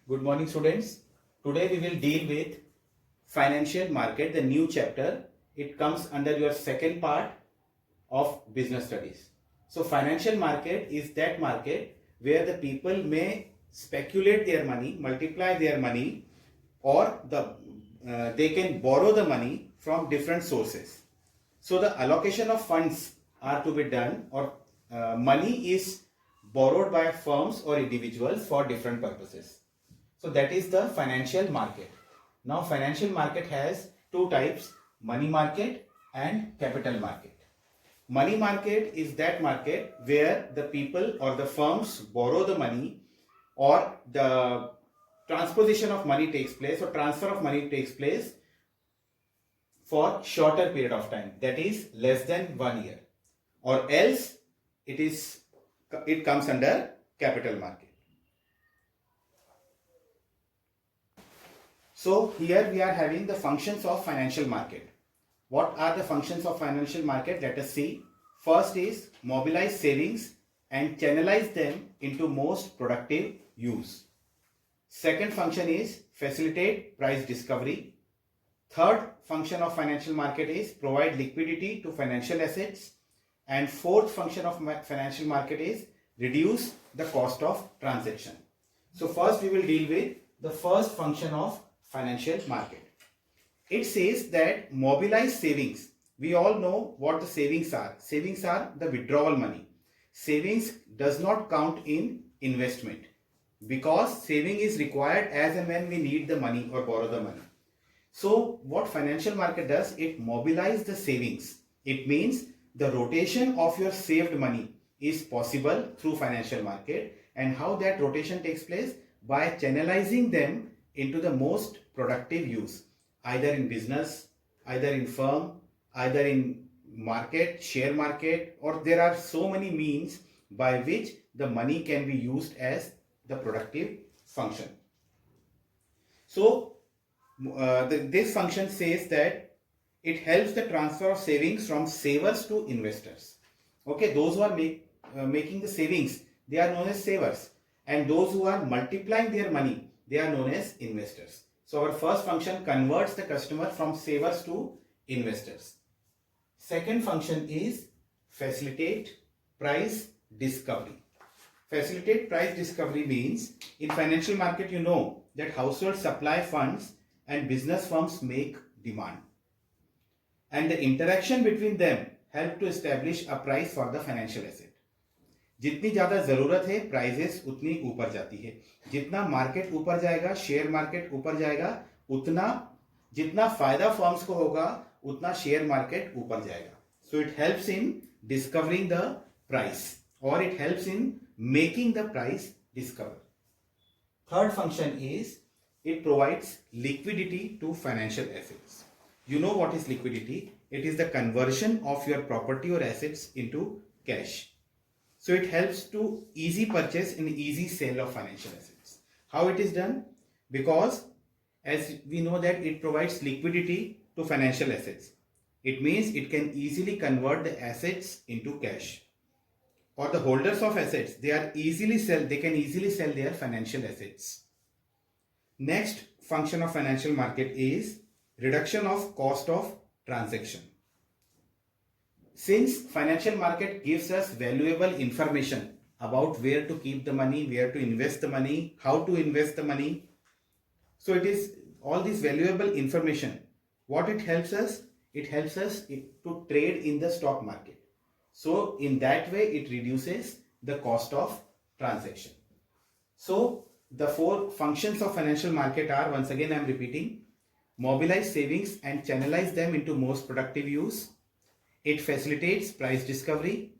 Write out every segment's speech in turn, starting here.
Good morning, students. Today we will deal with financial market, the new chapter. It comes under your second part of business studies. So financial market is that market where the people may speculate their money, multiply their money, or they can borrow the money from different sources. So the allocation of funds are to be done, or money is borrowed by firms or individuals for different purposes. So that is the financial market. Now financial market has two types, money market and capital market. Money market is that market where the people or the firms borrow the money, or the transposition of money takes place, or transfer of money takes place for shorter period of time, that is less than 1 year, or else it comes under capital market. So here we are having the functions of financial market. What are the functions of financial market? Let us see. First is mobilize savings and channelize them into most productive use. Second function is facilitate price discovery. Third function of financial market is provide liquidity to financial assets. And fourth function of financial market is reduce the cost of transaction. So first we will deal with the first function of financial market. It says that mobilize savings. We all know what the savings are. Savings are the withdrawal money. Savings does not count in investment, because saving is required as and when we need the money or borrow the money. So what financial market does, it mobilizes the savings. It means the rotation of your saved money is possible through financial market. And how that rotation takes place? By channelizing them into the most productive use, either in business, either in firm, either in market, share market, or there are so many means by which the money can be used as the productive function. So this function says that it helps the transfer of savings from savers to investors. Okay, those who are making the savings, they are known as savers, and those who are multiplying their money, they are known as investors. So our first function converts the customer from savers to investors. Second function is facilitate price discovery. Facilitate price discovery means in financial market, you know that households supply funds and business firms make demand, and the interaction between them help to establish a price for the financial asset. जितनी ज्यादा जरूरत है, prices उतनी ऊपर जाती है. जितना market ऊपर जाएगा, शेयर मार्केट ऊपर जाएगा, उतना जितना फायदा फर्म्स को होगा, उतना शेयर मार्केट ऊपर जाएगा. So it helps in discovering the price, और it helps in making the price discover. Third function is it provides liquidity to financial assets. You know what is liquidity? It is the conversion of your property or assets into cash. So it helps to easy purchase and easy sale of financial assets. How it is done? Because as we know that it provides liquidity to financial assets. It means it can easily convert the assets into cash. Or the holders of assets, they can easily sell their financial assets. Next function of financial market is reduction of cost of transaction. Since financial market gives us valuable information about where to keep the money, where to invest the money, how to invest the money. So it is all this valuable information. What it helps us? It helps us to trade in the stock market. So in that way it reduces the cost of transaction. So the four functions of financial market are, once again I am repeating: mobilize savings and channelize them into most productive use. It facilitates price discovery.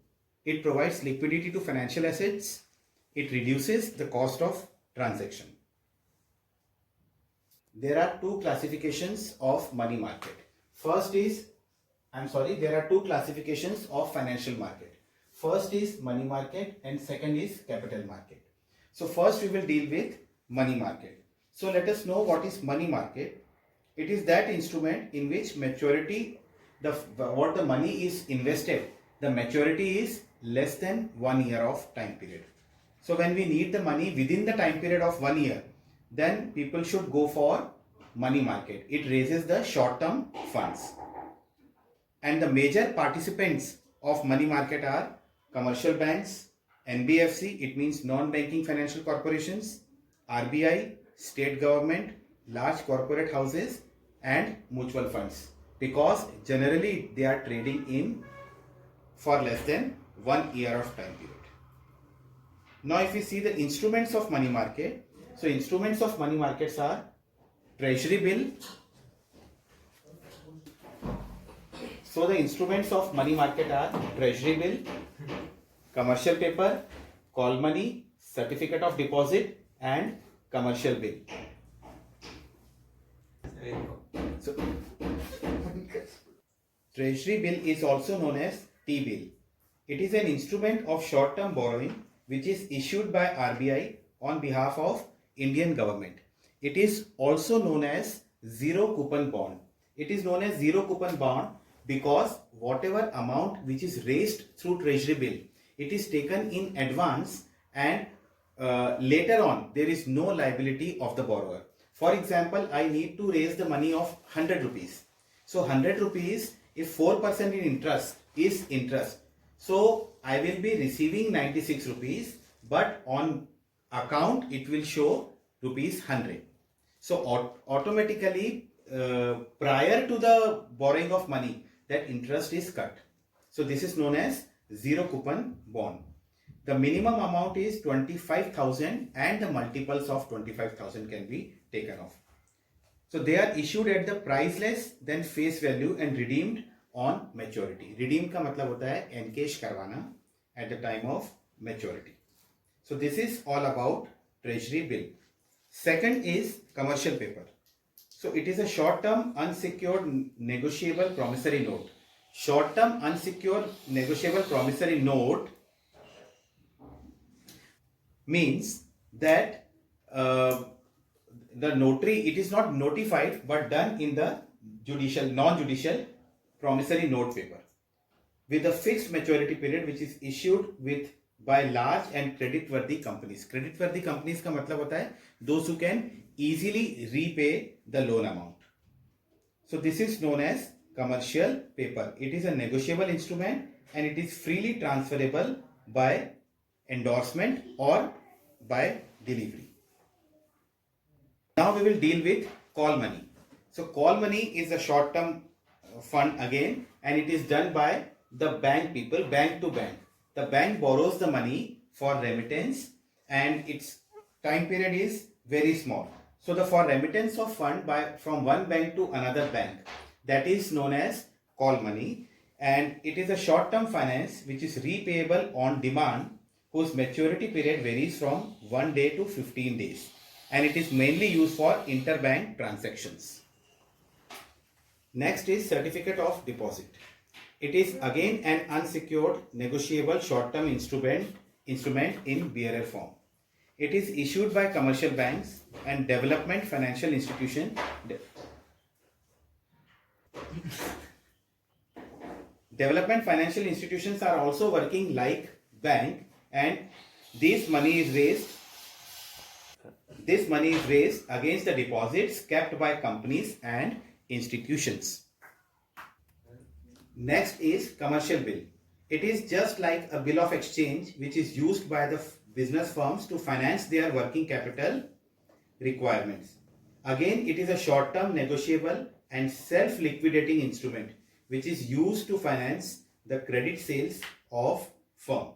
It provides liquidity to financial assets. It reduces the cost of transaction. There are two classifications of money market. There are two classifications of financial market. First is money market and second is capital market. So first we will deal with money market. So let us know what is money market. It is that instrument in which maturity, what the money is invested, the maturity is less than 1 year of time period. So when we need the money within the time period of 1 year, then people should go for money market. It raises the short-term funds. And the major participants of money market are commercial banks, NBFC, it means non-banking financial corporations, RBI, state government, large corporate houses, and mutual funds. Because generally they are trading in for less than 1 year of time period. Now if we see the instruments of money market, so instruments of money markets are treasury bill. So the instruments of money market are treasury bill, commercial paper, call money, certificate of deposit, and commercial bill. So, treasury bill is also known as T-bill. It is an instrument of short-term borrowing which is issued by RBI on behalf of Indian government. It is also known as zero coupon bond. It is known as zero coupon bond because whatever amount which is raised through treasury bill, it is taken in advance and later on there is no liability of the borrower. For example, I need to raise the money of 100 rupees. So 100 rupees, if 4% in interest is interest, so I will be receiving 96 rupees, but on account it will show rupees 100. So automatically prior to the borrowing of money, that interest is cut. So this is known as zero coupon bond. The minimum amount is 25,000 and the multiples of 25,000 can be taken off. So they are issued at the price less than face value and redeemed on maturity. Redeem का मतलब होता है encash करवाना at the time of maturity. So this is all about treasury bill. Second is commercial paper. So it is a short-term unsecured negotiable promissory note. Short-term unsecured negotiable promissory note means that the notary, it is not notified but done in the judicial, non-judicial promissory note paper with a fixed maturity period which is issued with by large and credit-worthy companies. Credit-worthy companies का मतलब होता है those who can easily repay the loan amount. So this is known as commercial paper. It is a negotiable instrument and it is freely transferable by endorsement or by delivery. Now we will deal with call money. So call money is a short-term fund again, and it is done by the bank people, bank to bank. The bank borrows the money for remittance and its time period is very small. So the for remittance of fund from one bank to another bank, that is known as call money, and it is a short-term finance which is repayable on demand, whose maturity period varies from 1 day to 15 days, and it is mainly used for interbank transactions. Next is certificate of deposit. It is again an unsecured negotiable short-term instrument in bearer form. It is issued by commercial banks and development financial institution. Development financial institutions are also working like bank, and this money is raised against the deposits kept by companies and institutions. Next is commercial bill. It is just like a bill of exchange which is used by the business firms to finance their working capital requirements. Again, it is a short-term negotiable and self-liquidating instrument which is used to finance the credit sales of firm.